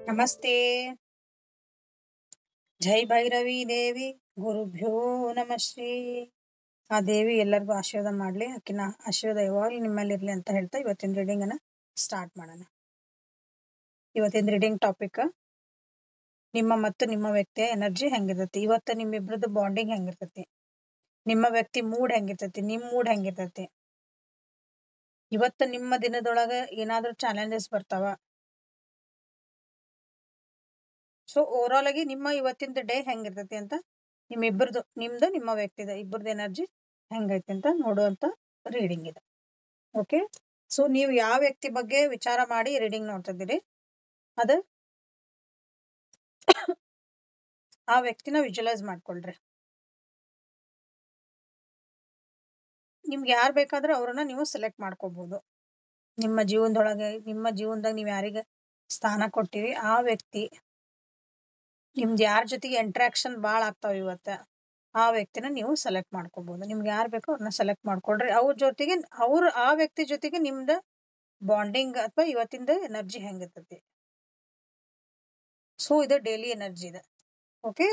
ನಮಸ್ತೆ. ಜೈ ಭೈರವಿ ದೇವಿ. ಗುರುಭ್ಯೋ ನಮಃ ಶ್ರೀ. ಆ ದೇವಿ ಎಲ್ಲರಿಗೂ ಆಶೀರ್ವಾದ ಮಾಡ್ಲಿ. ಆಕಿನ ಆಶೀರ್ವಾದ ಯಾವಾಗ್ಲೂ ನಿಮ್ಮಲ್ಲಿ ಇರ್ಲಿ ಅಂತ ಹೇಳ್ತಾ ಇವತ್ತಿನ ರೀಡಿಂಗ್ ಅನ್ನ ಸ್ಟಾರ್ಟ್ ಮಾಡೋಣ. ಇವತ್ತಿನ ರೀಡಿಂಗ್ ಟಾಪಿಕ್ ನಿಮ್ಮ ಮತ್ತು ನಿಮ್ಮ ವ್ಯಕ್ತಿಯ ಎನರ್ಜಿ ಹೆಂಗಿರ್ತೈತಿ, ಇವತ್ತು ನಿಮ್ಮಿಬ್ರದ್ದು ಬಾಂಡಿಂಗ್ ಹೆಂಗಿರ್ತೈತಿ, ನಿಮ್ಮ ವ್ಯಕ್ತಿ ಮೂಡ್ ಹೆಂಗಿರ್ತೈತಿ, ನಿಮ್ ಮೂಡ್ ಹೆಂಗಿರ್ತೈತಿ, ಇವತ್ತು ನಿಮ್ಮ ದಿನದೊಳಗ ಏನಾದ್ರೂ ಚಾಲೆಂಜಸ್ ಬರ್ತಾವ. ಸೊ ಓವರ್ ಆಲ್ ಆಗಿ ನಿಮ್ಮ ಇವತ್ತಿನ ಡೇ ಹೆಂಗಿರ್ತೈತಿ ಅಂತ ನಿಮ್ಮಿಬ್ಬರದು, ನಿಮ್ದು ನಿಮ್ಮ ವ್ಯಕ್ತಿದ ಇಬ್ಬರದು ಎನರ್ಜಿ ಹೆಂಗೈತಿ ಅಂತ ನೋಡುವಂತ ರೀಡಿಂಗ್ ಇದೆ. ಓಕೆ, ಸೊ ನೀವು ಯಾವ ವ್ಯಕ್ತಿ ಬಗ್ಗೆ ವಿಚಾರ ಮಾಡಿ ರೀಡಿಂಗ್ ನೋಡ್ತಿದ್ದೀರಿ, ಅದ ಆ ವ್ಯಕ್ತಿನ ವಿಜುವಲೈಸ್ ಮಾಡ್ಕೊಳ್ರಿ. ನಿಮ್ಗೆ ಯಾರು ಬೇಕಾದ್ರೆ ಅವ್ರನ್ನ ನೀವು ಸೆಲೆಕ್ಟ್ ಮಾಡ್ಕೋಬಹುದು. ನಿಮ್ಮ ಜೀವನದಾಗ ನೀವು ಯಾರಿಗೆ ಸ್ಥಾನ ಕೊಟ್ಟಿರಿ ಆ ವ್ಯಕ್ತಿ ನಿಮ್ದು ಯಾರ ಜೊತೆಗೆ ಇಂಟ್ರಾಕ್ಷನ್ ಭಾಳ ಆಗ್ತಾವ ಇವತ್ತ, ಆ ವ್ಯಕ್ತಿನ ನೀವು ಸೆಲೆಕ್ಟ್ ಮಾಡ್ಕೋಬಹುದು. ನಿಮ್ಗೆ ಯಾರು ಬೇಕೋ ಅವ್ರನ್ನ ಸೆಲೆಕ್ಟ್ ಮಾಡ್ಕೊಳ್ರಿ. ಅವ್ರ ಜೊತೆಗೆ ಆ ವ್ಯಕ್ತಿ ಜೊತೆಗೆ ನಿಮ್ದ ಬಾಂಡಿಂಗ್ ಅಥವಾ ಇವತ್ತಿಂದ ಎನರ್ಜಿ ಹೆಂಗಿರ್ತೈತಿ. ಸೊ ಇದು ಡೈಲಿ ಎನರ್ಜಿ ಇದೆ. Okay,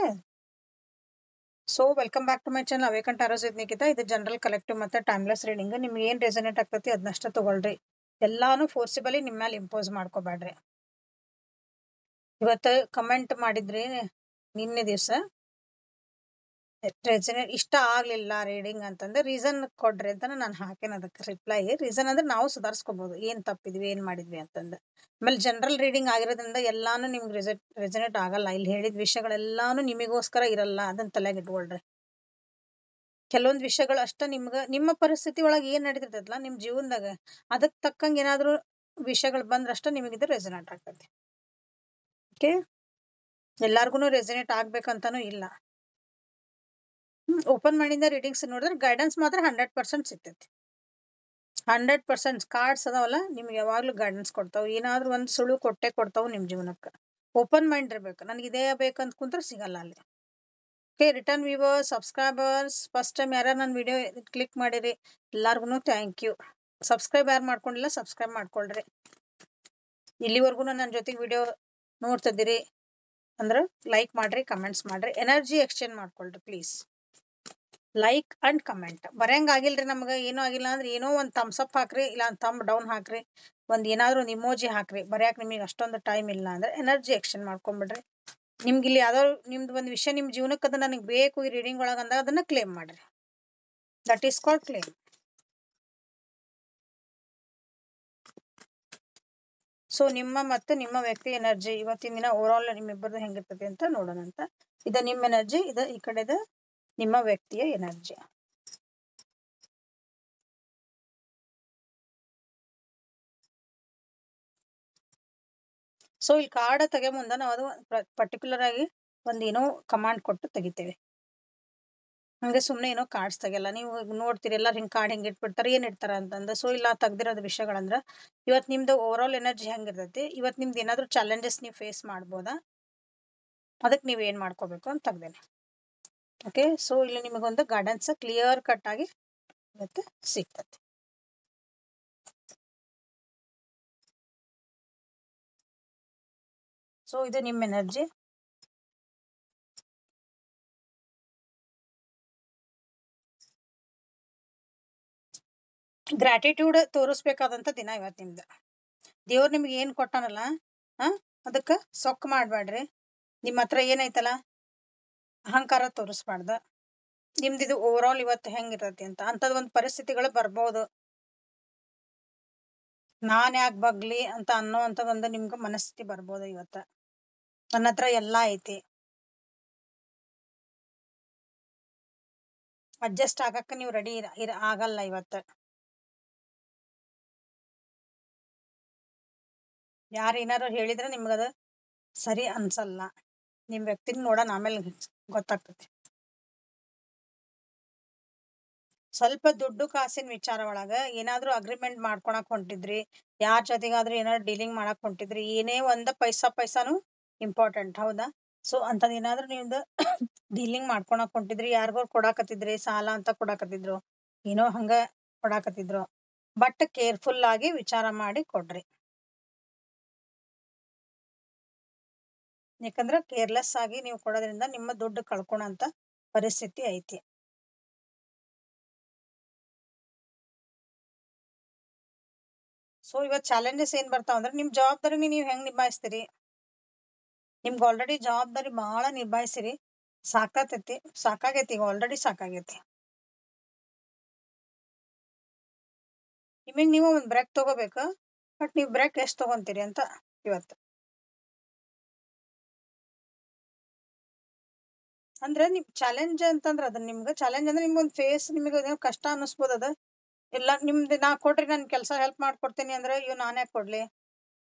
so welcome back to my channel awaken tarots with Nikhita. ಇದು ಜನರಲ್ ಕಲೆಕ್ಟಿವ್ ಮತ್ತೆ ಟೈಮ್ಲೆಸ್ ರೀಡಿಂಗ್. ನಿಮ್ಗೆ ಏನ್ ರೆಸನೇಟ್ ಆಗ್ತೈತಿ ಅದನ್ನಷ್ಟ ತಗೊಳ್ರಿ. ಎಲ್ಲಾನು ಫೋರ್ಸಿಬಲಿ ನಿಮ್ಮ ಮೇಲೆ ಇಂಪೋಸ್ ಮಾಡ್ಕೋಬೇಡ್ರಿ. ಇವತ್ತು ಕಮೆಂಟ್ ಮಾಡಿದ್ರಿ ನಿನ್ನೆ ದಿವಸ ಇಷ್ಟ ಆಗ್ಲಿಲ್ಲ ರೀಡಿಂಗ್ ಅಂತಂದ್ರೆ ರೀಸನ್ ಕೊಡ್ರಿ ಅಂತ ನಾನು ಹಾಕೇನ. ಅದಕ್ಕೆ ರಿಪ್ಲೈ ರೀಸನ್ ಅಂದ್ರೆ ನಾವು ಸುಧಾರಿಸ್ಕೋಬಹುದು, ಏನ್ ತಪ್ಪಿದ್ವಿ ಏನ್ ಮಾಡಿದ್ವಿ ಅಂತಂದು. ಆಮೇಲೆ ಜನರಲ್ ರೀಡಿಂಗ್ ಆಗಿರೋದ್ರಿಂದ ಎಲ್ಲಾನು ನಿಮ್ಗೆ ರೆಸನೇಟ್ ಆಗಲ್ಲ. ಇಲ್ಲಿ ಹೇಳಿದ ವಿಷಯಗಳೆಲ್ಲಾನು ನಿಮಗೋಸ್ಕರ ಇರಲ್ಲ, ಅದನ್ನ ತಲೆಗೆ ಇಟ್ಕೊಳ್ರಿ. ಕೆಲವೊಂದು ವಿಷಯಗಳು ಅಷ್ಟ ನಿಮ್ಮ ಪರಿಸ್ಥಿತಿ ಒಳಗೆ ಏನ್ ನಡೀತಿರ್ತೈತಲ್ಲ ನಿಮ್ ಜೀವನದಾಗ ಅದಕ್ ತಕ್ಕಂಗೆ ಏನಾದ್ರು ವಿಷಯಗಳು ಬಂದ್ರಷ್ಟ ನಿಮಗಿದು ರೆಸನೇಟ್ ಆಗ್ತೈತಿ. ಓಕೆ, ಎಲ್ಲಾರ್ಗು ರೆಸನೇಟ್ ಆಗ್ಬೇಕಂತಾನು ಇಲ್ಲ. ಓಪನ್ ಮೈಂಡಿಂದ ರೀಡಿಂಗ್ಸ್ ನೋಡಿದ್ರೆ ಗೈಡೆನ್ಸ್ ಮಾತ್ರ 100% ಸಿಗ್ತೈತಿ. 100% ಕಾರ್ಡ್ಸ್ ಅದಾವಲ್ಲ ನಿಮ್ಗೆ ಯಾವಾಗ್ಲೂ ಗೈಡೆನ್ಸ್ ಕೊಡ್ತಾವ. ಏನಾದ್ರೂ ಒಂದು ಸುಳು ಕೊಡ್ತಾವ ನಿಮ್ ಜೀವನಕ್ಕೆ. ಓಪನ್ ಮೈಂಡ್ ಇರ್ಬೇಕು. ನನಗೆ ಇದೇ ಬೇಕಂತ ಕುಂತ್ರ ಸಿಗಲ್ಲ ಅಲ್ಲಿ. Okay, return viewers, subscribers, first time ಯಾರು ನನ್ನ ವಿಡಿಯೋ ಕ್ಲಿಕ್ ಮಾಡಿರಿ ಎಲ್ಲಾರ್ಗು ಥ್ಯಾಂಕ್ ಯು. ಸಬ್ಸ್ಕ್ರೈಬ್ ಯಾರು ಮಾಡ್ಕೊಂಡಿಲ್ಲ ಸಬ್ಸ್ಕ್ರೈಬ್ ಮಾಡ್ಕೊಳ್ರಿ. ಇಲ್ಲಿವರೆಗೂ ನನ್ನ ಜೊತೆಗೆ ವಿಡಿಯೋ ನೋಡ್ತಿದ್ದೀರಿ ಅಂದ್ರೆ ಲೈಕ್ ಮಾಡ್ರಿ, ಕಮೆಂಟ್ಸ್ ಮಾಡ್ರಿ, ಎನರ್ಜಿ ಎಕ್ಸ್ಚೇಂಜ್ ಮಾಡ್ಕೊಳ್ರಿ ಪ್ಲೀಸ್. ಲೈಕ್ ಅಂಡ್ ಕಮೆಂಟ್ ಬರಂಗ ಆಗಿಲ್ರಿ. ನಮ್ಗೆ ಏನೂ ಆಗಿಲ್ಲ ಅಂದ್ರೆ ಏನೋ ಒಂದು ಥಮ್ಸ್ ಅಪ್ ಹಾಕ್ರಿ, ಇಲ್ಲ ಒಂದು ಥಂಬ್ ಡೌನ್ ಹಾಕ್ರಿ, ಒಂದು ಏನಾದ್ರು ಒಂದು ಇಮೋಜಿ ಹಾಕ್ರಿ. ಬರ್ಯಾಕ ನಿಮಗೆ ಅಷ್ಟೊಂದು ಟೈಮ್ ಇಲ್ಲ ಅಂದ್ರೆ ಎನರ್ಜಿ ಎಕ್ಸ್ಚೇಂಜ್ ಮಾಡ್ಕೊಂಡ್ಬಿಡ್ರಿ. ನಿಮ್ಗೆ ಇಲ್ಲಿ ಯಾವ್ದೋ ನಿಮ್ದು ಒಂದು ವಿಷಯ ನಿಮ್ಮ ಜೀವನಕ್ಕೆ ಅದು ನನಗೆ ಬೇಕು ಈ ರೀಡಿಂಗ್ ಒಳಗೆ ಅಂದಾಗ ಅದನ್ನ ಕ್ಲೇಮ್ ಮಾಡ್ರಿ. That is called claim. So ನಿಮ್ಮ ಮತ್ತು ನಿಮ್ಮ ವ್ಯಕ್ತಿ ಎನರ್ಜಿ ಇವತ್ತಿನ ದಿನ ಓವರ್ ಆಲ್ ನಿಮ್ಮಿಬ್ಬರದು ಹೆಂಗಿರ್ತದೆ ಅಂತ ನೋಡೋಣ ಅಂತ. ಇದು ನಿಮ್ಮ ಎನರ್ಜಿ, ಇದು ಈ ಕಡೆದ ನಿಮ್ಮ ವ್ಯಕ್ತಿಯ ಎನರ್ಜಿ. ಸೊ ಇಲ್ಲಿ ಕಾರ್ಡ್ ತೆಗೆ ಮುಂದೆ ನಾವು ಅದು ಪರ್ಟಿಕ್ಯುಲರ್ ಆಗಿ ಒಂದು ಏನೋ ಕಮಾಂಡ್ ಕೊಟ್ಟು ತೆಗಿತೇವೆ. ಹಂಗೆ ಸುಮ್ಮನೆ ಏನೋ ಕಾರ್ಡ್ಸ್ ತೆಗಿಯಲ್ಲ. ನೀವು ನೋಡ್ತೀರಿ ಎಲ್ಲರೂ ಹಿಂಗೆ ಕಾರ್ಡ್ ಹಿಂಗೆ ಇಟ್ಬಿಡ್ತಾರೆ, ಏನ್ ಇಡ್ತಾರ ಅಂತಂದ. ಸೊ ಇಲ್ಲ ತೆಗ್ದಿರೋದು ವಿಷಯಗಳಂದ್ರ ಇವತ್ತು ನಿಮ್ದು ಓವರ್ ಆಲ್ ಎನರ್ಜಿ ಹೆಂಗಿರ್ತೈತಿ, ಇವತ್ತು ನಿಮ್ದು ಏನಾದ್ರು ಚಾಲೆಂಜಸ್ ನೀವು ಫೇಸ್ ಮಾಡ್ಬೋದಾ, ಅದಕ್ಕೆ ನೀವು ಏನ್ ಮಾಡ್ಕೋಬೇಕು ಅಂತ ತೆಗ್ದೇನೆ. ಓಕೆ, ಸೊ ಇಲ್ಲಿ ನಿಮಗೊಂದು ಗೈಡೆನ್ಸ್ ಕ್ಲಿಯರ್ ಕಟ್ ಆಗಿ ಇವತ್ತು ಸಿಗ್ತದೆ. ಸೊ ಇದು ನಿಮ್ಮ ಎನರ್ಜಿ. ಗ್ರಾಟಿಟ್ಯೂಡ್ ತೋರಿಸ್ಬೇಕಾದಂತ ದಿನ ಇವತ್ತು ನಿಮ್ದು. ದೇವ್ರು ನಿಮ್ಗೆ ಏನ್ ಕೊಟ್ಟಾನಲ್ಲ ಅದಕ್ಕೆ ಸೊಕ್ಕ ಮಾಡ್ಬೇಡ್ರಿ. ನಿಮ್ಮ ಹತ್ರ ಏನೈತಲ್ಲ ಅಹಂಕಾರ ತೋರಿಸ್ಬಾರ್ದ. ನಿಮ್ದಿದು ಓವರ್ ಆಲ್ ಇವತ್ತು ಹೆಂಗಿರ್ತೈತಿ ಅಂತ ಅಂತದ್ ಒಂದು ಪರಿಸ್ಥಿತಿಗಳು ಬರ್ಬೋದು. ನಾನ್ ಯಾಕೆ ಬಗ್ಲಿ ಅಂತ ಅನ್ನೋ ಒಂದು ನಿಮ್ಗೆ ಮನಸ್ಥಿತಿ ಬರ್ಬೋದು. ಇವತ್ತ ನನ್ನ ಹತ್ರ ಎಲ್ಲಾ ಐತಿ, ಅಡ್ಜಸ್ಟ್ ಆಗಕ್ಕ ನೀವು ರೆಡಿ ಆಗಲ್ಲ. ಇವತ್ತ ಯಾರು ಏನಾರು ಹೇಳಿದ್ರೆ ನಿಮ್ಗದ ಸರಿ ಅನ್ಸಲ್ಲ. ನಿಮ್ ವ್ಯಕ್ತಿನ ನೋಡೋಣ ಆಮೇಲೆ ಗೊತ್ತಾಗ್ತತಿ. ಸ್ವಲ್ಪ ದುಡ್ಡು ಕಾಸಿನ ವಿಚಾರ ಒಳಗ ಏನಾದ್ರು ಅಗ್ರಿಮೆಂಟ್ ಮಾಡ್ಕೊಳಕ್ ಹೊಂಟಿದ್ರಿ, ಯಾರ ಜೊತೆಗಾದ್ರೂ ಏನಾದ್ರು ಡೀಲಿಂಗ್ ಮಾಡಕ್ ಹೊಂಟಿದ್ರಿ, ಏನೇ ಒಂದ ಪೈಸಾನು ಇಂಪಾರ್ಟೆಂಟ್, ಹೌದಾ? ಸೊ ಅಂತದ್ ಏನಾದ್ರು ನಿಮ್ದು ಡೀಲಿಂಗ್ ಮಾಡ್ಕೊಳಕ್ ಹೊಂಟಿದ್ರಿ, ಯಾರಿಗೋ ಕೊಡಾಕತ್ತಿದ್ರಿ, ಸಾಲ ಅಂತ ಕೊಡಾಕತ್ತಿದ್ರು, ಏನೋ ಹಂಗ ಕೊಡಾಕತ್ತಿದ್ರು, ಬಟ್ ಕೇರ್ಫುಲ್ ಆಗಿ ವಿಚಾರ ಮಾಡಿ ಕೊಡ್ರಿ. ಯಾಕಂದ್ರೆ ಕೇರ್ಲೆಸ್ ಆಗಿ ನೀವು ಕೊಡೋದ್ರಿಂದ ನಿಮ್ಮ ದುಡ್ಡು ಕಳ್ಕೊಳಂತ ಪರಿಸ್ಥಿತಿ ಐತಿ. ಸೊ ಇವತ್ ಚಾಲೆಂಜಸ್ ಏನ್ ಬರ್ತಾವ ಅಂದ್ರೆ ನಿಮ್ ಜವಾಬ್ದಾರಿನ ನೀವ್ ಹೆಂಗ್ ನಿಭಾಯಿಸ್ತೀರಿ. ನಿಮ್ಗೆ ಆಲ್ರೆಡಿ ಜವಾಬ್ದಾರಿ ಬಹಳ ನಿಭಾಯಿಸಿರಿ, ಸಾಕಾಗೈತಿ, ಈಗ ಆಲ್ರೆಡಿ ಸಾಕಾಗೈತಿ. ನಿಮಗ್ ನೀವು ಒಂದ್ ಬ್ರೇಕ್ ತಗೋಬೇಕು. ಬಟ್ ನೀವ್ ಬ್ರೇಕ್ ಎಷ್ಟ್ ತಗೊಂತೀರಿ ಅಂತ ಇವತ್ತು. ಅಂದ್ರೆ ನಿಮ್ ಚಾಲೆಂಜ್ ಅಂತಂದ್ರ ಅದ ನಿಮ್ಗ ಚಾಲೆಂಜ್ ಅಂದ್ರೆ ನಿಮ್ಗೊಂದ್ ಫೇಸ್ ನಿಮಗೆ ಕಷ್ಟ ಅನ್ನಿಸ್ಬೋದ್ ಅದ. ಇಲ್ಲ ನಿಮ್ದು ನಾ ಕೊಡ್ರಿ ನನ್ ಕೆಲ್ಸ ಹೆಲ್ಪ್ ಮಾಡ್ಕೊಡ್ತೀನಿ ಅಂದ್ರೆ ಇವ್ ನಾನ್ ಯಾಕ್ ಕೊಡ್ಲಿ,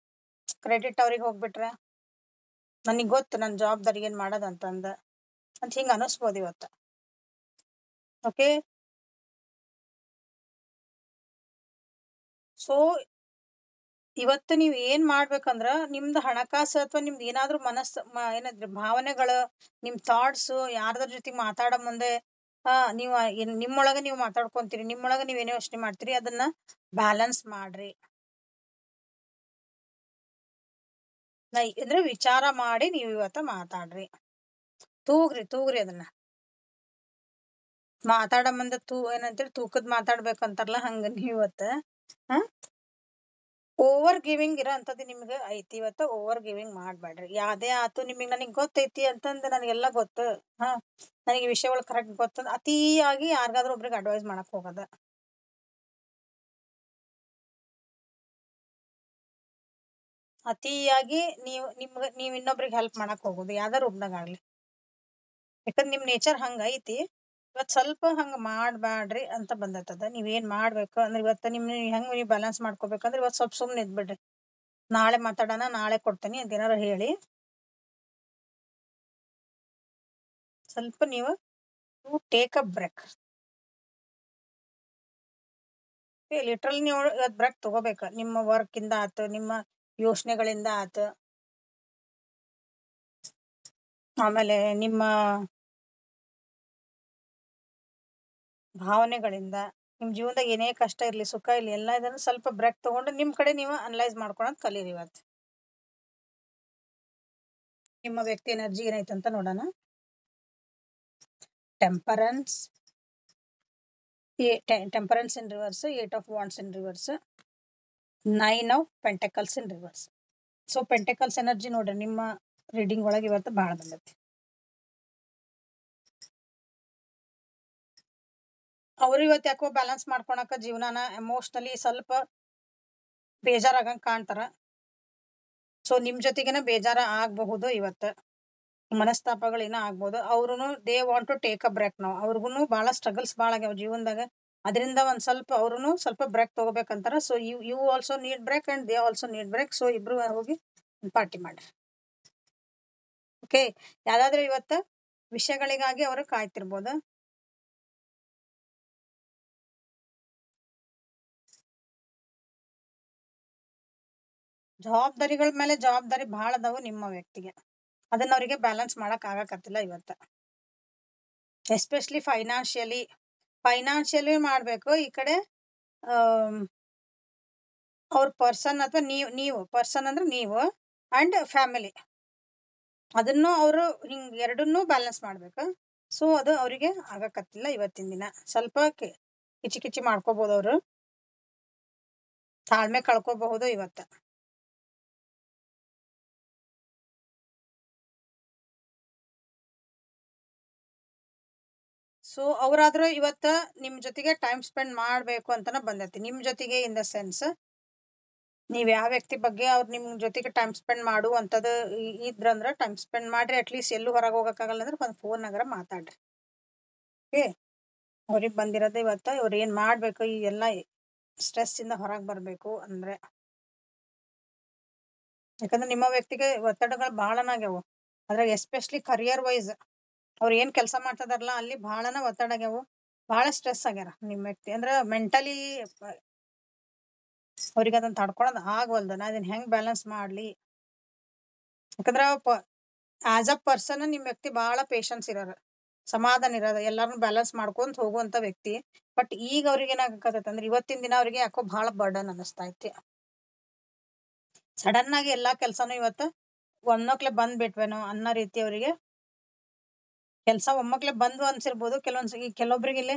ಕ್ರೆಡಿಟ್ ಅವ್ರಿಗೆ ಹೋಗ್ಬಿಟ್ರೆ ನನಗ್ ಗೊತ್ತು ನನ್ ಜವಾಬ್ದಾರಿ ಏನ್ ಮಾಡೋದಂತಂದ ಅಂತ ಹಿಂಗ ಅನಸ್ಬೋದು ಇವತ್ತ. ಓಕೆ, ಸೊ ಇವತ್ತು ನೀವ್ ಏನ್ ಮಾಡ್ಬೇಕಂದ್ರ ನಿಮ್ದು ಹಣಕಾಸು ಅಥವಾ ನಿಮ್ದು ಏನಾದ್ರು ಏನಾದ್ರಿ ಭಾವನೆಗಳು, ನಿಮ್ ಥಾಟ್ಸ್ ಯಾರ್ದ್ರ ಜೊತೆ ಮಾತಾಡೋ ಮುಂದೆ ನೀವ್ ನಿಮ್ಮೊಳಗ ನೀವ್ ಮಾತಾಡ್ಕೊಂತೀರಿ, ನಿಮ್ಮೊಳಗ ನೀವ್ ಏನೋ ಯೋಚನೆ ಮಾಡ್ತೀರಿ, ಅದನ್ನ ಬ್ಯಾಲೆನ್ಸ್ ಮಾಡ್ರಿ. ಅಂದ್ರೆ ವಿಚಾರ ಮಾಡಿ ನೀವ್ ಇವತ್ತ ಮಾತಾಡ್ರಿ. ತೂಗ್ರಿ ಅದನ್ನ. ಮಾತಾಡೋ ಮುಂದೆ ಏನಂತೀರಿ ತೂಕದ್ ಮಾತಾಡ್ಬೇಕಂತಾರಲ್ಲ, ಹಂಗ ನೀವ್ ಇವತ್ತ ಓವರ್ ಗಿವಿಂಗ್ ಇರೋ ಅಂತದ್ದು ನಿಮ್ಗೆ ಐತಿ. ಇವತ್ತ ಓವರ್ ಗಿವಿಂಗ್ ಮಾಡ್ಬೇಡ್ರಿ. ಯಾವ್ದೇ ಆತು ನಿಮಗ್ ನನಗ್ ಗೊತ್ತೈತಿ ಅಂತಂದ ನನಗೆಲ್ಲ ಗೊತ್ತು, ನನಗೆ ವಿಷಯಗಳು ಕರೆಕ್ಟ್ ಗೊತ್ತಂದ ಅತಿಯಾಗಿ ಯಾರಿಗಾದ್ರೂ ಒಬ್ರಿಗೆ ಅಡ್ವೈಸ್ ಮಾಡಕ್ ಹೋಗದ. ಅತಿಯಾಗಿ ನೀವ್ ಇನ್ನೊಬ್ರಿಗೆ ಹೆಲ್ಪ್ ಮಾಡಕ್ ಹೋಗುದು ಯಾವ್ದಾರು ಒಬ್ನಾಗ ಆಗ್ಲಿ. ಯಾಕಂದ್ರೆ ನಿಮ್ ನೇಚರ್ ಹಂಗ ಐತಿ. ಇವತ್ ಸ್ವಲ್ಪ ಹಂಗ ಮಾಡ್ಬ್ಯಾಡ್ರಿ ಅಂತ ಬಂದೈತದ. ನೀವ್ ಏನ್ ಮಾಡ್ಬೇಕು ಅಂದ್ರೆ ಇವತ್ತ ಹೆಂಗ್ ನೀವ್ ಬ್ಯಾಲೆನ್ಸ್ ಮಾಡ್ಕೋಬೇಕಂದ್ರೆ ಇವತ್ ಸ್ವಲ್ಪ ಸುಮ್ನೆ ಇದ್ಬಿಡ್ರಿ. ನಾಳೆ ಮಾತಾಡೋಣ, ನಾಳೆ ಕೊಡ್ತೇನಿ ಅಂತ ಏನಾರ ಹೇಳಿ ಸ್ವಲ್ಪ ನೀವು ಟೇಕ್ ಅ ಬ್ರೇಕ್. ಲಿಟ್ರಲ್ ನೀವು ಇವತ್ ಬ್ರೇಕ್ ತಗೋಬೇಕ. ನಿಮ್ಮ ವರ್ಕ್ ಇಂದ ಆತು, ನಿಮ್ಮ ಯೋಚನೆಗಳಿಂದ ಆತು, ಆಮೇಲೆ ನಿಮ್ಮ ಭಾವನೆಗಳಿಂದ, ನಿಮ್ ಜೀವನದಾಗ ಏನೇ ಕಷ್ಟ ಇರ್ಲಿ ಸುಖ ಇರ್ಲಿ ಎಲ್ಲ ಇದನ್ನ ಸ್ವಲ್ಪ ಬ್ರೇಕ್ ತಗೊಂಡು ನಿಮ್ ಕಡೆ ನೀವು ಅನಲೈಸ್ ಮಾಡ್ಕೊಳಕ್ ಕಲೀರಿ ಇವತ್ತು. ನಿಮ್ಮ ವ್ಯಕ್ತಿ ಎನರ್ಜಿ ಏನೈತೆ ಅಂತ ನೋಡೋಣ. Temperance in reverse, 8 of Wands in reverse, 9 of Pentacles in reverse. So pentacles energy ನೋಡ್ರಿ ನಿಮ್ಮ ರೀಡಿಂಗ್ ಒಳಗೆ ಇವತ್ತು ಬಹಳ ಬಂದೈತಿ. ಅವ್ರು ಇವತ್ತು ಯಾಕೋ ಬ್ಯಾಲೆನ್ಸ್ ಮಾಡ್ಕೊಳಕ ಜೀವನಾನ ಎಮೋಷನಲಿ ಸ್ವಲ್ಪ ಬೇಜಾರಾಗಂಗ್ ಕಾಣ್ತಾರ. ಸೊ ನಿಮ್ ಜೊತೆಗೇನ ಬೇಜಾರ ಆಗ್ಬಹುದು, ಇವತ್ತು ಮನಸ್ತಾಪಗಳೇನ ಆಗ್ಬೋದು. ಅವ್ರುನು they want to take a break. ನಾವು ಅವ್ರಿಗೂ ಬಹಳ ಸ್ಟ್ರಗಲ್ಸ್ ಭಾಳ ಆಗ್ಯಾವ ಜೀವನದಾಗ. ಅದರಿಂದ ಒಂದ್ ಸ್ವಲ್ಪ ಅವ್ರುನು ಸ್ವಲ್ಪ ಬ್ರೇಕ್ ತಗೋಬೇಕಂತಾರ. So you also need break and they also need break. So ಇಬ್ರು ಹೋಗಿ ಪಾರ್ಟಿ ಮಾಡ್ರಿ. ಓಕೆ, ಯಾವ್ದಾದ್ರು ಇವತ್ತ ವಿಷಯಗಳಿಗಾಗಿ ಅವರು ಕಾಯ್ತಿರ್ಬೋದು. ಜವಾಬ್ದಾರಿಗಳ ಮೇಲೆ ಜವಾಬ್ದಾರಿ ಬಹಳ ಅದಾವು ನಿಮ್ಮ ವ್ಯಕ್ತಿಗೆ. ಅದನ್ನ ಅವರಿಗೆ ಬ್ಯಾಲೆನ್ಸ್ ಮಾಡಕ್ ಆಗಕತ್ತಿಲ್ಲ ಇವತ್ತ. ಎಸ್ಪೆಷಲಿ ಫೈನಾನ್ಷಿಯಲಿ ಮಾಡ್ಬೇಕು. ಈ ಕಡೆ ಅವ್ರ ಪರ್ಸನ್ ಅಥವಾ ನೀವು ಪರ್ಸನ್ ಅಂದ್ರೆ ನೀವು ಅಂಡ್ ಫ್ಯಾಮಿಲಿ, ಅದನ್ನು ಅವರು ಹಿಂಗ್ ಎರಡನ್ನೂ ಬ್ಯಾಲೆನ್ಸ್ ಮಾಡ್ಬೇಕು. ಸೊ ಅದು ಅವರಿಗೆ ಆಗಕತ್ತಿಲ್ಲ ಇವತ್ತಿನ ದಿನ. ಸ್ವಲ್ಪ ಕಿಚಿ ಮಾಡ್ಕೋಬಹುದು, ಅವರು ತಾಳ್ಮೆ ಕಳ್ಕೋಬಹುದು ಇವತ್ತ. ಸೊ ಅವ್ರಾದ್ರೂ ಇವತ್ತ ನಿಮ್ ಜೊತೆಗೆ ಟೈಮ್ ಸ್ಪೆಂಡ್ ಮಾಡ್ಬೇಕು ಅಂತಾನ ಬಂದೈತಿ. ನಿಮ್ ಜೊತೆಗೆ ಇನ್ ದ ಸೆನ್ಸ್ ನೀವ್ ಯಾವ ವ್ಯಕ್ತಿ ಬಗ್ಗೆ ಅವ್ರು ನಿಮ್ ಜೊತೆಗೆ ಟೈಮ್ ಸ್ಪೆಂಡ್ ಮಾಡುವಂತದ್ದು ಇದ್ರಂದ್ರ ಟೈಮ್ ಸ್ಪೆಂಡ್ ಮಾಡ್ರಿ. ಅಟ್ಲೀಸ್ಟ್ ಎಲ್ಲೂ ಹೊರಗೆ ಹೋಗಕ್ಕಾಗಲ್ಲ ಅಂದ್ರೆ ಒಂದ್ ಫೋನ್ ನಗರ ಮಾತಾಡ್ರಿ. ಓಕೆ, ಅವ್ರಿಗೆ ಬಂದಿರೋದು ಇವತ್ತ ಇವ್ರು ಏನ್ ಮಾಡ್ಬೇಕು, ಈ ಎಲ್ಲಾ ಸ್ಟ್ರೆಸ್ ಇಂದ ಹೊರಗೆ ಬರ್ಬೇಕು ಅಂದ್ರೆ. ಯಾಕಂದ್ರೆ ನಿಮ್ಮ ವ್ಯಕ್ತಿಗೆ ಒತ್ತಡಗಳು ಬಹಳನಾಗ್ಯಾವು. ಅದ್ರಾಗ ಎಸ್ಪೆಷಲಿ ಕರಿಯರ್ ವೈಸ್ ಅವ್ರು ಏನ್ ಕೆಲಸ ಮಾಡ್ತಿದಾರಲ್ಲ ಅಲ್ಲಿ ಬಹಳನ ಒತ್ತಡ ಆಗ್ಯಾವು, ಬಹಳ ಸ್ಟ್ರೆಸ್ ಆಗ್ಯಾರ. ನಿಮ್ ವ್ಯಕ್ತಿ ಅಂದ್ರ ಮೆಂಟಲಿ ಅವ್ರಿಗೆ ಅದನ್ನ ತಡ್ಕೊಳೋದ್ ಆಗವಲ್ದು. ನಾ ಇದನ್ನ ಹೆಂಗ್ ಬ್ಯಾಲೆನ್ಸ್ ಮಾಡ್ಲಿ. ಯಾಕಂದ್ರ ಆಸ್ ಅ ಪರ್ಸನ್ ನಿಮ್ ವ್ಯಕ್ತಿ ಬಹಳ ಪೇಶನ್ಸ್ ಇರೋರು, ಸಮಾಧಾನ ಇರೋದು, ಎಲ್ಲಾರನು ಬ್ಯಾಲೆನ್ಸ್ ಮಾಡ್ಕೊಂತ ಹೋಗುವಂತ ವ್ಯಕ್ತಿ. ಬಟ್ ಈಗ ಅವ್ರಿಗೆ ಏನಾಗಕತ್ತೈತಿ ಅಂದ್ರೆ ಇವತ್ತಿನ ದಿನ ಅವ್ರಿಗೆ ಯಾಕೋ ಬಹಳ ಬರ್ಡನ್ ಅನಿಸ್ತಾ ಐತಿ. ಸಡನ್ ಆಗಿ ಎಲ್ಲಾ ಕೆಲ್ಸಾನು ಇವತ್ತ ಒಮ್ಮಕ್ಲೆ ಬಂದ್ಬಿಟ್ವೇನೋ ಅನ್ನೋ ರೀತಿ ಅವರಿಗೆ ಕೆಲಸ ಒಮ್ಮಕ್ಲೆ ಬಂದು ಅನ್ಸಿರ್ಬೋದು. ಕೆಲವೊಂದ್ಸಲಿ ಕೆಲವೊಬ್ರಿಗೆ ಇಲ್ಲಿ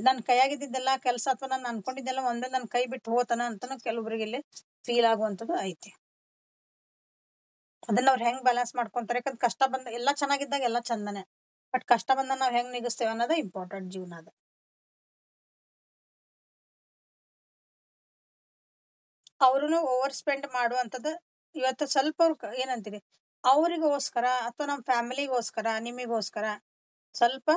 ನನ್ ಕೈಯಾಗಿದ್ದೆಲ್ಲ ಕೆಲಸ ಅಥವಾ ನಾನು ಅನ್ಕೊಂಡಿದ್ದೆಲ್ಲ ಒಂದೇ ನನ್ ಕೈ ಬಿಟ್ಟು ಹೋತನ ಅಂತಾನು ಕೆಲವೊಬ್ರಿಗೆ ಇಲ್ಲಿ ಫೀಲ್ ಆಗುವಂತದ್ದು ಐತಿ. ಅದನ್ನ ಅವ್ರು ಹೆಂಗ್ ಬ್ಯಾಲೆನ್ಸ್ ಮಾಡ್ಕೊಂತಾರೆ, ಯಾಕಂದ್ರೆ ಕಷ್ಟ ಬಂದ ಎಲ್ಲಾ ಚೆನ್ನಾಗಿದ್ದಾಗ ಎಲ್ಲಾ ಚಂದನೆ, ಬಟ್ ಕಷ್ಟ ಬಂದ ನಾವ್ ಹೆಂಗ್ ನಿಗಿಸ್ತೇವೆ ಅನ್ನೋದೇ ಇಂಪಾರ್ಟೆಂಟ್ ಜೀವನದ. ಅವ್ರುನು ಓವರ್ ಸ್ಪೆಂಡ್ ಮಾಡುವಂತದ್ದು ಇವತ್ತು ಸ್ವಲ್ಪ ಅವ್ರು ಏನಂತೀರಿ ಅವರಿಗೋಸ್ಕರ ಅಥವಾ ನಮ್ಮ ಫ್ಯಾಮಿಲಿಗೋಸ್ಕರ ನಿಮಿಗೋಸ್ಕರ ಸ್ವಲ್ಪ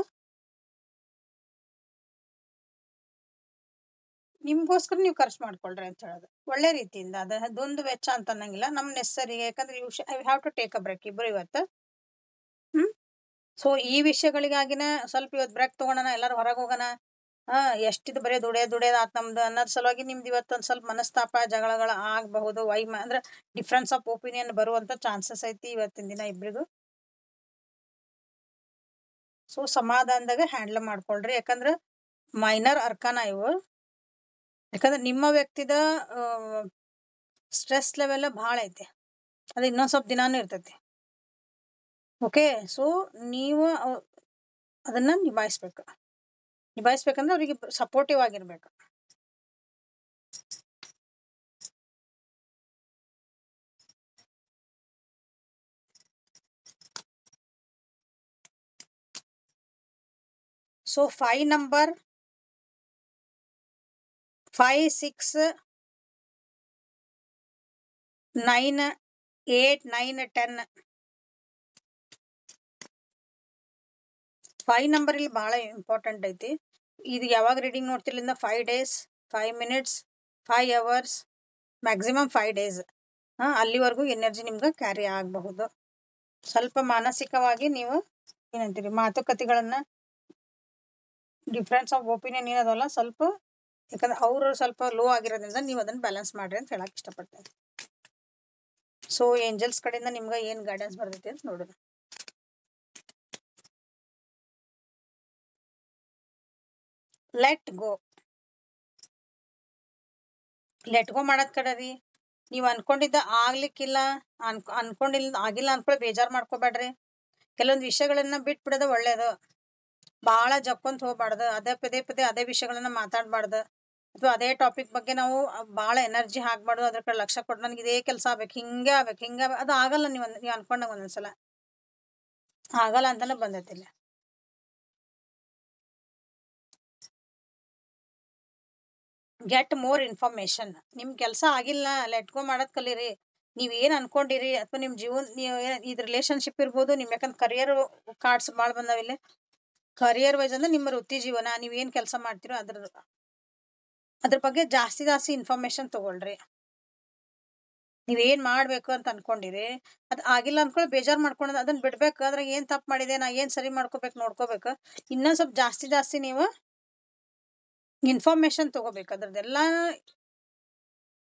ನಿಮ್ಗೋಸ್ಕರ ನೀವು ಖರ್ಚು ಮಾಡ್ಕೊಳ್ರಿ ಅಂತ ಹೇಳೋದು ಒಳ್ಳೆ ರೀತಿಯಿಂದ. ಅದೊಂದು ವೆಚ್ಚ ಅಂತ ಅನ್ನಂಗಿಲ್ಲ, ನಮ್ ನೆಸರಿಗೆ. ಯಾಕಂದ್ರೆ I have to take a break ಇಬ್ರು ಇವತ್ತು. ಸೊ ಈ ವಿಷಯಗಳಿಗಾಗಿನ ಸ್ವಲ್ಪ ಇವತ್ತು ಬ್ರೇಕ್ ತಗೋಣ, ಎಲ್ಲಾರು ಹೊರಗೆ ಹೋಗೋಣ. ಎಷ್ಟಿದ್ ಬರೀ ದುಡಿಯೋದ್ ಆತ್ ನಮ್ದು ಅನ್ನೋದ್ ಸಲುವಾಗಿ ನಿಮ್ದು ಇವತ್ತೊಂದ್ ಸ್ವಲ್ಪ ಮನಸ್ತಾಪ ಜಗಳಗಳು ಆಗಬಹುದು. ಅಂದ್ರೆ ಡಿಫ್ರೆನ್ಸ್ ಆಫ್ ಒಪಿನಿಯನ್ ಬರುವಂತ ಚಾನ್ಸಸ್ ಐತಿ ಇವತ್ತಿನ ದಿನ ಇಬ್ರಿಗೂ. ಸೊ ಸಮಾಧಾನದಾಗ ಹ್ಯಾಂಡಲ್ ಮಾಡ್ಕೊಳ್ರಿ, ಯಾಕಂದ್ರ ಮೈನರ್ ಅರ್ಕಾನ ಇವು. ಯಾಕಂದ್ರೆ ನಿಮ್ಮ ವ್ಯಕ್ತಿದ ಸ್ಟ್ರೆಸ್ ಲೆವೆಲ್ ಬಹಳ ಐತಿ, ಅದು ಇನ್ನೊಂದ್ ಸ್ವಲ್ಪ ದಿನಾನು ಇರ್ತೈತಿ. ಓಕೆ, ಸೊ ನೀವು ಅದನ್ನ ನಿಭಾಯಿಸ್ಬೇಕಂದ್ರೆ ಅವ್ರಿಗೆ ಸಪೋರ್ಟಿವ್ ಆಗಿರ್ಬೇಕು. So 5 number 5, 6, 9, 8, 9, 10. 5 ನಂಬರ್ ಇಲ್ಲಿ ಬಹಳ ಇಂಪಾರ್ಟೆಂಟ್ ಐತಿ. ಇದು ಯಾವಾಗ ರೀಡಿಂಗ್ ನೋಡ್ತಿರ್ಲಿಂದ 5 days, 5 minutes, 5 hours, maximum 5 days. ಅಲ್ಲಿವರೆಗೂ ಎನರ್ಜಿ ನಿಮ್ಗೆ ಕ್ಯಾರಿ ಆಗಬಹುದು. ಸ್ವಲ್ಪ ಮಾನಸಿಕವಾಗಿ ನೀವು ಏನಂತೀರಿ ಮಾತುಕತೆಗಳನ್ನ ಡಿಫ್ರೆನ್ಸ್ ಆಫ್ ಒಪಿನಿಯನ್ ಏನದಲ್ಲ ಸ್ವಲ್ಪ, ಯಾಕಂದ್ರೆ ಅವರು ಸ್ವಲ್ಪ ಲೋ ಆಗಿರೋದ್ರಿಂದ ನೀವು ಅದನ್ನ ಬ್ಯಾಲೆನ್ಸ್ ಮಾಡ್ರಿ ಅಂತ ಹೇಳಕ್ ಇಷ್ಟಪಡ್ತೇನೆ. ಸೊ ಏಂಜಲ್ಸ್ ಕಡೆಯಿಂದ ನಿಮ್ಗೆ ಏನ್ ಗೈಡೆನ್ಸ್ ಬರ್ತೈತಿ ಅಂತ ನೋಡೋಣ. ಲೆಟ್ ಗೋ ಮಾಡೋದ್ ಕಡೆ ರೀ. ನೀವ್ ಅನ್ಕೊಂಡಿದ್ದ ಆಗ್ಲಿಕ್ಕಿಲ್ಲ, ಆಗಿಲ್ಲ ಅನ್ಕೊಳ್ಳಿ ಬೇಜಾರ್ ಮಾಡ್ಕೋಬೇಡ್ರಿ. ಕೆಲವೊಂದು ವಿಷಯಗಳನ್ನ ಬಿಟ್ಬಿಡೋದು ಒಳ್ಳೇದು. ಬಹಳ ಜಕ್ಕೊಂತ ಹೋಗ್ಬಾರ್ದು, ಪದೇ ಪದೇ ಅದೇ ವಿಷಯಗಳನ್ನ ಮಾತಾಡ್ಬಾರ್ದು, ಅಥವಾ ಅದೇ ಟಾಪಿಕ್ ಬಗ್ಗೆ ನಾವು ಬಹಳ ಎನರ್ಜಿ ಹಾಕ್ಬಾರ್ದು. ಅದ್ರ ಕಡೆ ಲಕ್ಷ್ಯ ಕೊಟ್ಟು ನನಗೆ ಇದೇ ಕೆಲಸ ಆಗ್ಬೇಕು, ಹಿಂಗೆ ಅದು ಆಗಲ್ಲ. ನೀವು ಅನ್ಕೊಂಡಾಗ ಒಂದೊಂದ್ಸಲ ಆಗಲ್ಲ ಅಂತಾನೆ ಬಂದೈತಿಲ್ಲ. Get more information. ನಿಮ್ ಕೆಲಸ ಆಗಿಲ್ಲ, ಲೆಟ್ ಗೋ ಮಾಡೋದ್ ಕಲೀರಿ. ನೀವ್ ಏನ್ ಅನ್ಕೊಂಡಿರಿ ಅಥವಾ ನಿಮ್ ಜೀವನ ಇದ್ ರಿಲೇಶನ್ಶಿಪ್ ಇರ್ಬೋದು, ನಿಮ್ ಯಾಕಂದ್ರೆ ಕರಿಯರ್ ಕಾರ್ಡ್ಸ್ ಬಾಳ ಬಂದಾವಿಲ್ಲ. ಕರಿಯರ್ ವೈಸ್ ಅಂದ್ರೆ ನಿಮ್ಮ ವೃತ್ತಿ ಜೀವನ, ನೀವ್ ಏನ್ ಕೆಲಸ ಮಾಡ್ತಿರೋ ಅದ್ರ ಬಗ್ಗೆ ಜಾಸ್ತಿ ಇನ್ಫಾರ್ಮೇಶನ್ ತಗೊಳ್ರಿ. ನೀವೇನ್ ಮಾಡ್ಬೇಕು ಅಂತ ಅನ್ಕೊಂಡಿರಿ, ಅದ್ ಆಗಿಲ್ಲ ಅನ್ಕೊಳ್ಳಿ ಬೇಜಾರ್ ಮಾಡ್ಕೊಂಡ್ ಅದನ್ನ ಬಿಡ್ಬೇಕು. ಅದ್ರಾಗ ಏನ್ ತಪ್ಪು ಮಾಡಿದೆ, ನಾ ಏನ್ ಸರಿ ಮಾಡ್ಕೋಬೇಕು ನೋಡ್ಕೋಬೇಕು. ಇನ್ನೊಂದ್ ಸ್ವಲ್ಪ ಜಾಸ್ತಿ ನೀವು ಇನ್ಫಾರ್ಮೇಶನ್ ತಗೋಬೇಕು ಅದ್ರದ್ದೆಲ್ಲ.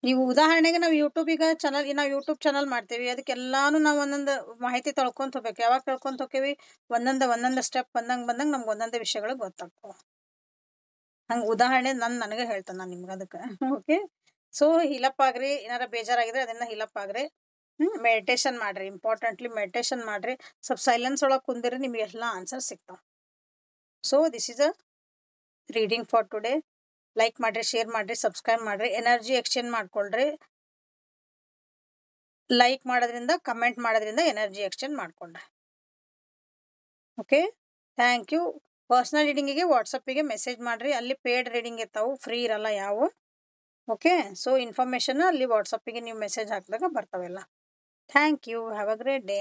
ನೀವು ಉದಾಹರಣೆಗೆ ನಾವು ಯೂಟ್ಯೂಬ್ ಚಾನಲ್ ಮಾಡ್ತೇವಿ, ಅದಕ್ಕೆಲ್ಲಾನು ನಾವು ಒಂದೊಂದು ಮಾಹಿತಿ ತಿಳ್ಕೊಂತ ಹೋಗ್ಬೇಕು. ಯಾವಾಗ ತಿಳ್ಕೊಂತ ಹೋಗ್ತೇವಿ, ಒಂದೊಂದು ಸ್ಟೆಪ್ ಬಂದಂಗ್ ನಮ್ಗೆ ಒಂದೊಂದೇ ವಿಷಯಗಳು ಗೊತ್ತಾಗ್ತಾವ. ಹಂಗ ಉದಾಹರಣೆ ನನಗೆ ಹೇಳ್ತಾನ ನಾನು ನಿಮ್ಗೆ ಅದಕ್ಕೆ. ಓಕೆ, ಸೊ ಹೀಲಪ್ ಆಗ್ರಿ. ಏನಾರ ಬೇಜಾರಾಗಿದ್ರೆ ಅದನ್ನ ಹೀಲಪ್ ಆಗ್ರಿ. ಮೆಡಿಟೇಷನ್ ಮಾಡ್ರಿ, ಇಂಪಾರ್ಟೆಂಟ್ಲಿ ಮೆಡಿಟೇಷನ್ ಮಾಡ್ರಿ. ಸ್ವಲ್ಪ ಸೈಲೆನ್ಸ್ ಒಳಗೆ ಕುಂದಿರಿ, ನಿಮ್ಗೆ ಎಲ್ಲ ಆನ್ಸರ್ ಸಿಗ್ತಾವ. So this is a reading for today. Like ಮಾಡ್ರಿ, ಶೇರ್ ಮಾಡ್ರಿ, ಸಬ್ಸ್ಕ್ರೈಬ್ ಮಾಡ್ರಿ. ಎನರ್ಜಿ ಎಕ್ಸ್ಚೇಂಜ್ ಮಾಡ್ಕೊಳ್ರಿ. ಲೈಕ್ ಮಾಡೋದ್ರಿಂದ, ಕಮೆಂಟ್ ಮಾಡೋದ್ರಿಂದ ಎನರ್ಜಿ ಎಕ್ಸ್ಚೇಂಜ್ ಮಾಡ್ಕೊಳ್ರಿ. Okay, thank you. ಪರ್ಸನಲ್ ರೀಡಿಂಗಿಗೆ ವಾಟ್ಸಪ್ಪಿಗೆ ಮೆಸೇಜ್ ಮಾಡ್ರಿ. ಅಲ್ಲಿ ಪೇಡ್ ರೀಡಿಂಗ್ ಇರ್ತಾವು, ಫ್ರೀ ಇರಲ್ಲ ಯಾವ. ಓಕೆ, ಸೊ ಇನ್ಫಾರ್ಮೇಶನ್ ಅಲ್ಲಿ ವಾಟ್ಸಪ್ಪಿಗೆ ನೀವು ಮೆಸೇಜ್ ಹಾಕಿದಾಗ ಬರ್ತಾವೆಲ್ಲ. Thank you. Have a great day.